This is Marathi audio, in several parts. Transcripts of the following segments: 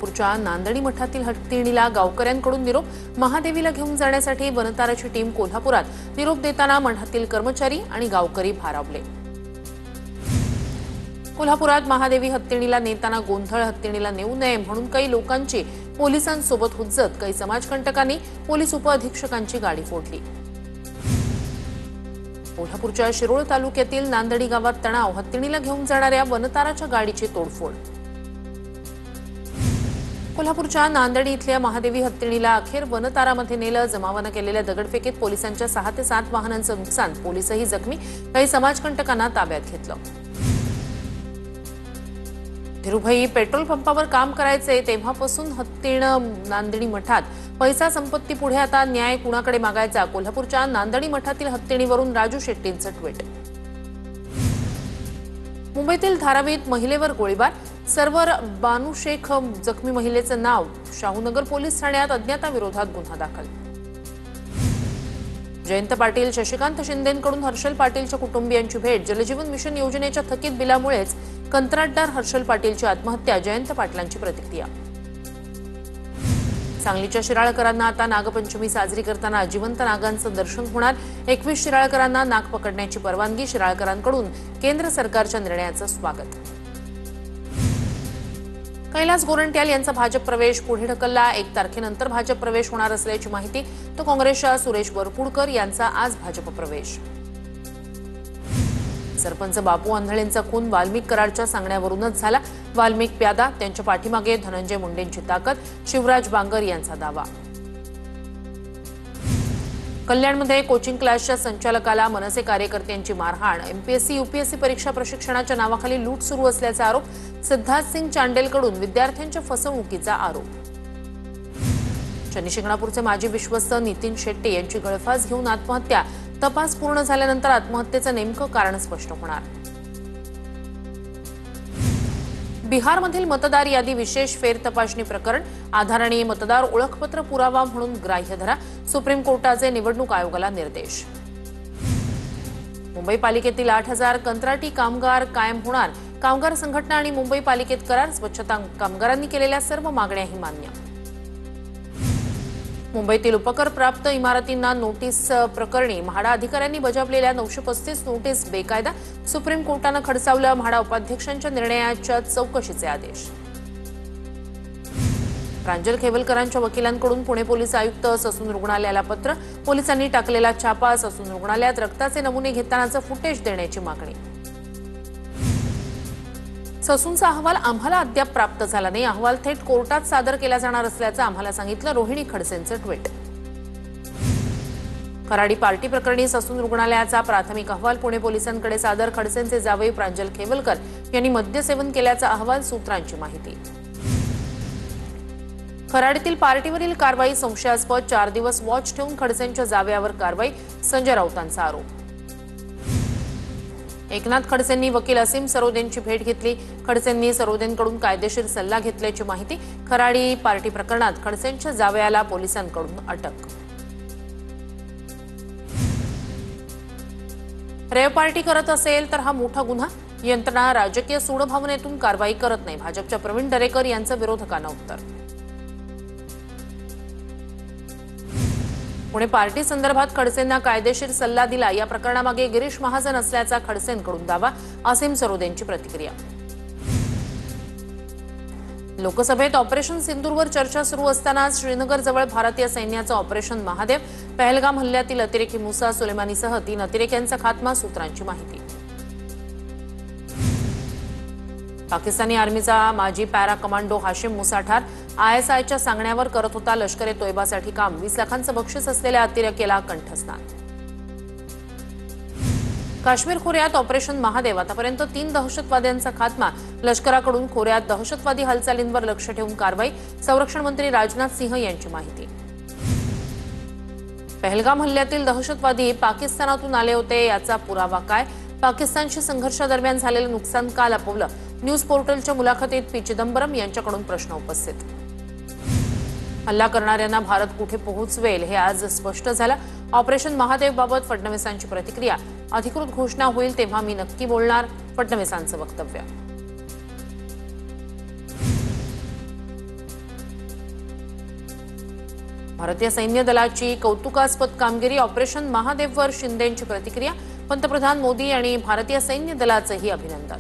कोल्हापूरच्या नांदणी मठातील हत्तीणीला गावकऱ्यांकडून निरोप. महादेवीला घेऊन जाण्यासाठी वनताराची टीम कोल्हापुरात. निरोप देताना मठातील कर्मचारी आणि गावकरी भारावले. कोल्हापुरात महादेवी हत्तीणीला नेताना गोंधळ. हत्तीणीला नेऊ नये म्हणून काही लोकांची पोलिसांसोबत हुज्जत. काही समाजकंटकांनी पोलीस उपअधीक्षकांची गाडी फोडली. कोल्हापूरच्या शिरोळ तालुक्यातील नांदणी गावात तणाव. हत्तीणीला घेऊन जाणाऱ्या वनताराच्या गाडीची तोडफोड. कोल्हापूरच्या नांदणी इथल्या महादेवी हत्तीणीला अखेर वनतारामध्ये नेलं. जमावानं केलेल्या दगडफेकीत पोलिसांच्या 6 ते 7 वाहनांचं नुकसान. पोलीसही जखमी. काही समाजकंटकांना ताब्यात घेतलं. धीरूभाई पेट्रोल पंपावर काम करायचे तेव्हापासून हत्तीण नांदणी मठात. पैसा संपत्ती पुढे आता न्याय कुणाकडे मागायचा. कोल्हापूरच्या नांदणी मठातील हत्तीणीवरून राजू शेट्टींचं ट्विट. मुंबईतील धारावीत महिलेवर गोळीबार. सर्व्हर बानू शेख जखमी महिलेचं नाव. शाहूनगर पोलीस ठाण्यात अज्ञाताविरोधात गुन्हा दाखल. जयंत पाटील शशिकांत शिंदेंकडून हर्षल पाटीलच्या कुटुंबियांची भेट. जलजीवन मिशन योजनेच्या थकीत बिलामुळेच कंत्राटदार हर्षल पाटीलची आत्महत्या. जयंत पाटलांची प्रतिक्रिया. सांगलीच्या शिराळकरांना आता नागपंचमी साजरी करताना जिवंत नागांचं दर्शन होणार. 21 शिराळकरांना नाग पकडण्याची परवानगी. शिराळकरांकडून केंद्र सरकारच्या निर्णयाचं स्वागत. कैलास गोरंट्याल यांचा भाजप प्रवेश पुढे ढकलला. 1 तारखेनंतर भाजप प्रवेश होणार असल्याची माहिती. तो काँग्रेसच्या सुरेश वरपुडकर यांचा आज भाजप प्रवेश. सरपंच बापू आंधळेंचा खून वाल्मिक कराडच्या सांगण्यावरूनच झाला. वाल्मिक प्यादा. त्यांच्या पाठीमागे धनंजय मुंडेंची ताकद. शिवराज बांगर यांचा दावा. कल्याणमध्ये कोचिंग क्लासच्या संचालकाला मनसे कार्यकर्त्यांची मारहाण. एमपीएससी यूपीएससी परीक्षा प्रशिक्षणाच्या नावाखाली लूट सुरू असल्याचा आरोप. सिद्धार्थ सिंग चांडेलकडून विद्यार्थ्यांच्या फसवणुकीचा आरोप. शनी शिंगणापूरचे माजी विश्वस्त नितीन शेट्टी यांची गळफास घेऊन आत्महत्या. तपास पूर्ण झाल्यानंतर आत्महत्येचं नेमकं कारण स्पष्ट होणार. बिहारमधील मतदार यादी विशेष फेरतपासणी प्रकरण. आधार आणि मतदार ओळखपत्र पुरावा म्हणून ग्राह्य धरा. सुप्रीम कोर्टाचे निवडणूक आयोगाला निर्देश. मुंबई पालिकेतील 8,000 कंत्राटी कामगार कायम होणार. कामगार संघटना आणि मुंबई पालिकेत करार. स्वच्छता कामगारांनी केलेल्या सर्व मागण्याही मान्य. मुंबईतील उपकर प्राप्त इमारतींना नोटीस प्रकरणी म्हाडा अधिकाऱ्यांनी बजावलेल्या 935 नोटीस बेकायदा. सुप्रीम कोर्टानं खडसावलं. म्हाडा उपाध्यक्षांच्या निर्णयाच्या चौकशीचे आदेश. प्रांजल खेवलकरांच्या वकिलांकडून पुणे पोलीस आयुक्त ससून रुग्णालयाला पत्र. पोलिसांनी टाकलेला छापा. ससून रुग्णालयात रक्ताचे नमुने घेतानाचं फुटेज देण्याची मागणी. ससूनचा अहवाल आम्हाला अद्याप प्राप्त झाला नाही. अहवाल थेट कोर्टात सादर केला जाणार असल्याचं आम्हाला सांगितलं. रोहिणी खडसेंचं ट्विट. खराडी पार्टी प्रकरणी ससून रुग्णालयाचा प्राथमिक अहवाल पुणे पोलिसांकडे सादर. खडसेंचे जावई प्रांजल खेवलकर यांनी मद्यसेवन केल्याचा अहवाल. सूत्रांची माहिती. खराडीतील पार्टीवरील कारवाई संशयास्पद. 4 दिवस वॉच ठेवून खडसेंच्या जावयावर कारवाई. संजय राऊतांचा आरोप. एकनाथ खडसेंनी वकील असीम सरोदेंची भेट घेतली. खडसेंनी सरोदेंकडून कायदेशीर सल्ला घेतल्याची माहिती. खराडी पार्टी प्रकरणात खडसेंच्या जावयाला पोलिसांकडून अटक. रेव पार्टी करत असेल तर हा मोठा गुन्हा. यंत्रणा राजकीय सूडभावनेतून कारवाई करत नाही. भाजपच्या प्रवीण दरेकर यांचं विरोधकांना उत्तर. पुणे पार्टी संदर्भात खडसेंना कायदेशीर सल्ला दिला. या प्रकरणामागे गिरीश महाजन असल्याचा खडसेंकडून दावा. असीम सरोदेंची प्रतिक्रिया. लोकसभेत ऑपरेशन सिंदूरवर चर्चा सुरू असताना श्रीनगरजवळ भारतीय सैन्याचं ऑपरेशन महादेव. पहलगाम हल्ल्यातील अतिरेकी मुसा सुलेमानीसह 3 अतिरेक्यांचा खात्मा. सूत्रांची माहिती. पाकिस्तानी आर्मीचा माजी पॅरा कमांडो हाशिम मुसा ठार. आयएसआयच्या सांगण्यावर करत होता लष्कर-ए तोयबासाठी काम. 20 लाखांचं बक्षीस असलेल्या अतिरेक्याला कंठस्नान. काश्मीर खोऱ्यात ऑपरेशन महादेव. आतापर्यंत 3 दहशतवाद्यांचा खात्मा. लष्कराकडून खोऱ्यात दहशतवादी हालचालींवर लक्ष ठेवून कारवाई. संरक्षण मंत्री राजनाथ सिंह यांची माहिती. पहलगाम हल्ल्यातील दहशतवादी पाकिस्तानातून आले होते. याचा पुरावा काय? पाकिस्तानशी संघर्षादरम्यान झालेलं नुकसान का लपवलं? न्यूज पोर्टलच्या मुलाखतीत पी चिदंबरम यांच्याकडून प्रश्न उपस्थित. हल्ला करणाऱ्यांना भारत कुठे पोहोचवेल हे आज स्पष्ट झालं. ऑपरेशन महादेवबाबत फडणवीसांची प्रतिक्रिया. अधिकृत घोषणा होईल तेव्हा मी नक्की बोलणार. फडणवीसांचं वक्तव्य. भारतीय सैन्य दलाची कौतुकास्पद कामगिरी ऑपरेशन महादेववर शिंदेंची प्रतिक्रिया पंतप्रधान मोदी आणि भारतीय सैन्य दलाचंही अभिनंदन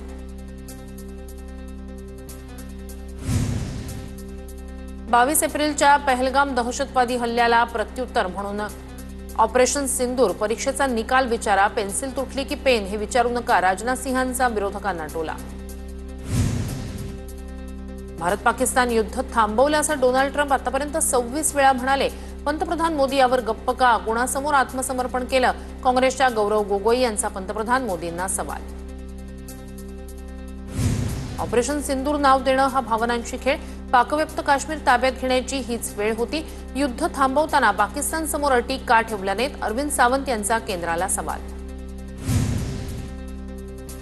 22 एप्रिलच्या पहलगाम दहशतवादी हल्ल्याला प्रत्युत्तर म्हणून ऑपरेशन सिंदूर परीक्षेचा निकाल विचारा पेन्सिल तुटली की पेन हे विचारू नका राजनाथ सिंहांचा विरोधकांना टोला भारत पाकिस्तान युद्ध थांबवलं असं डोनाल्ड ट्रम्प आतापर्यंत 26 वेळा म्हणाले पंतप्रधान मोदी यावर गप्प का कोणासमोर आत्मसमर्पण केलं काँग्रेसच्या गौरव गोगोई यांचा पंतप्रधान मोदींना सवाल ऑपरेशन सिंदूर नाव देणं हा भावनांची खेळ पाकव्याप्त काश्मीर ताब्यात घेण्याची हीच वेळ होती युद्ध थांबवताना पाकिस्तान समोर अटी का ठेवल्या नाहीत अरविंद सावंत यांचा केंद्राला सवाल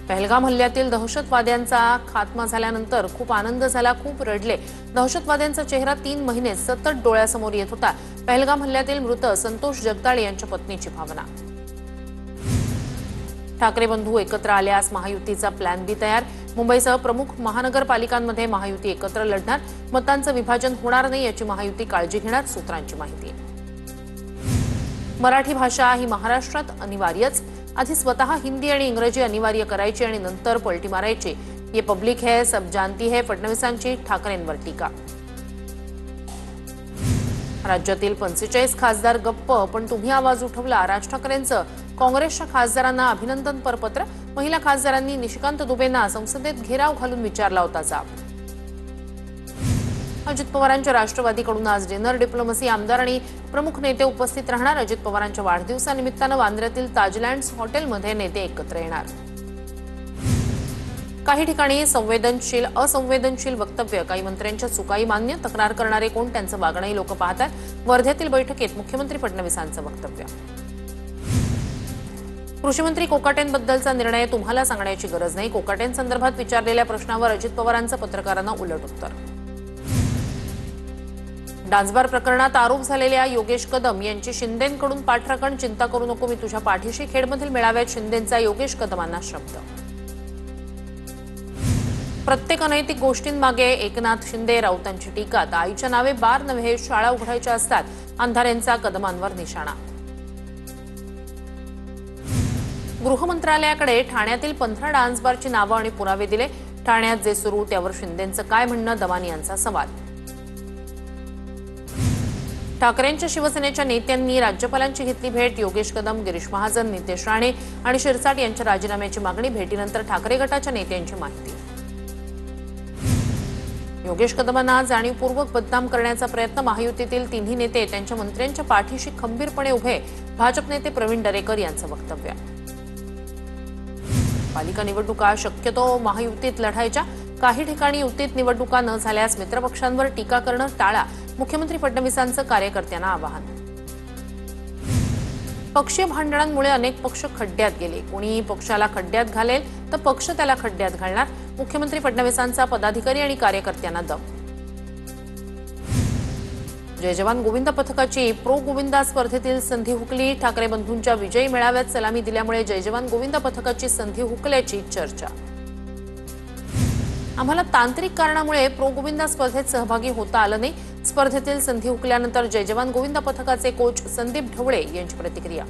पहलगाम हल्ल्यातील दहशतवाद्यांचा खात्मा झाल्यानंतर खूप आनंद झाला खूप रडले दहशतवाद्यांचा चेहरा 3 महिने सतत डोळ्यासमोर येत होता पहलगाम हल्ल्यातील मृत संतोष जगदाळे यांच्या पत्नीची भावना ठाकरे बंधू एकत्र आल्यास महायुतीचा प्लॅन बी तयार मुंबईसह प्रमुख महानगरपालिकांमध्ये महायुती एकत्र लढणार मतांचं विभाजन होणार नाही याची महायुती काळजी घेणार सूत्रांची माहिती मराठी भाषा ही महाराष्ट्रात अनिवार्यच आधी स्वतः हिंदी आणि इंग्रजी अनिवार्य करायची आणि नंतर पलटी मारायची ये पब्लिक है सब जानती है फडणवीसांची ठाकरेंवर टीका राज्यातील 45 खासदार गप्प पण तुम्ही आवाज उठवला राज ठाकरेंचं काँग्रेसच्या खासदारांना अभिनंदन परपत्र महिला खासदारांनी निशिकांत दुबेंना संसदेत घेराव घालून विचारला होता जाब अजित पवारांच्या राष्ट्रवादीकडून आज डिनर डिप्लोमसी आमदार आणि प्रमुख नेते उपस्थित राहणार अजित पवारांच्या वाढदिवसानिमित्तानं वांद्र्यातील ताजलँड्स हॉटेलमध्ये नेते एकत्र येणार काही ठिकाणी असंवेदनशील वक्तव्य काही मंत्र्यांच्या चुकाई मान्य तक्रार करणारे कोण त्यांचं वागणंही लोक पाहतात वर्ध्यातील बैठकीत मुख्यमंत्री फडणवीसांचं वक्तव्य कृषीमंत्री कोकाटेंबद्दलचा निर्णय तुम्हाला सांगण्याची गरज नाही कोकाटेंसंदर्भात विचारलेल्या प्रश्नावर अजित पवारांचं पत्रकारांना उलट उत्तर डान्सबार प्रकरणात आरोप झालेल्या योगेश कदम यांची शिंदेंकडून पाठराखण चिंता करू नको मी तुझ्या पाठीशी खेडमधील मेळाव्यात शिंदेंचा योगेश कदमांना शब्द प्रत्येक अनैतिक गोष्टींमागे एकनाथ शिंदे राऊतांची टीका आईच्या नावे बार नव्हे शाळा उघडायच्या असतात अंधारेंचा कदमांवर निशाणा गृहमंत्रालयाकडे ठाण्यातील 15 डान्सबारची नावं आणि पुरावे दिले ठाण्यात जे सुरू त्यावर शिंदेंचं काय म्हणणं दवानी यांचा सवाल ठाकरेंच्या शिवसेनेच्या नेत्यांनी राज्यपालांची घेतली भेट योगेश कदम गिरीश महाजन नितेश राणे आणि शिरसाट यांच्या राजीनाम्याची मागणी भेटीनंतर ठाकरे गटाच्या नेत्यांची माहिती योगेश कदमांना जाणीवपूर्वक बदनाम करण्याचा प्रयत्न महायुतीतील तिन्ही नेते त्यांच्या मंत्र्यांच्या पाठीशी खंबीरपणे उभे भाजप नेते प्रवीण दरेकर यांचं वक्तव्य पालिका निवडणुका शक्यतो महायुतीत लढायच्या काही ठिकाणी युतीत निवडणुका न झाल्यास मित्रपक्षांवर टीका करणं टाळा मुख्यमंत्री फडणवीसांचं कार्यकर्त्यांना आवाहन पक्षीय भांडणांमुळे अनेक पक्ष खड्ड्यात गेले कोणी पक्षाला खड्ड्यात घालेल तर पक्ष त्याला खड्ड्यात घालणार मुख्यमंत्री फडणवीसांचा पदाधिकारी आणि कार्यकर्त्यांना दम जय जवान गोविंद पथकाची प्रो गोविंदा स्पर्धेतील संधी हुकली ठाकरे बंधूंच्या विजयी मेळाव्यात सलामी दिल्यामुळे जय जवान गोविंद पथकाची संधी हुकल्याची चर्चा आम्हाला तांत्रिक कारणामुळे प्रो गोविंदा स्पर्धेत सहभागी होता आलं नाही स्पर्धेतील संधी हुकल्यानंतर जय जवान गोविंद पथकाचे कोच संदीप ढवळे यांची प्रतिक्रिया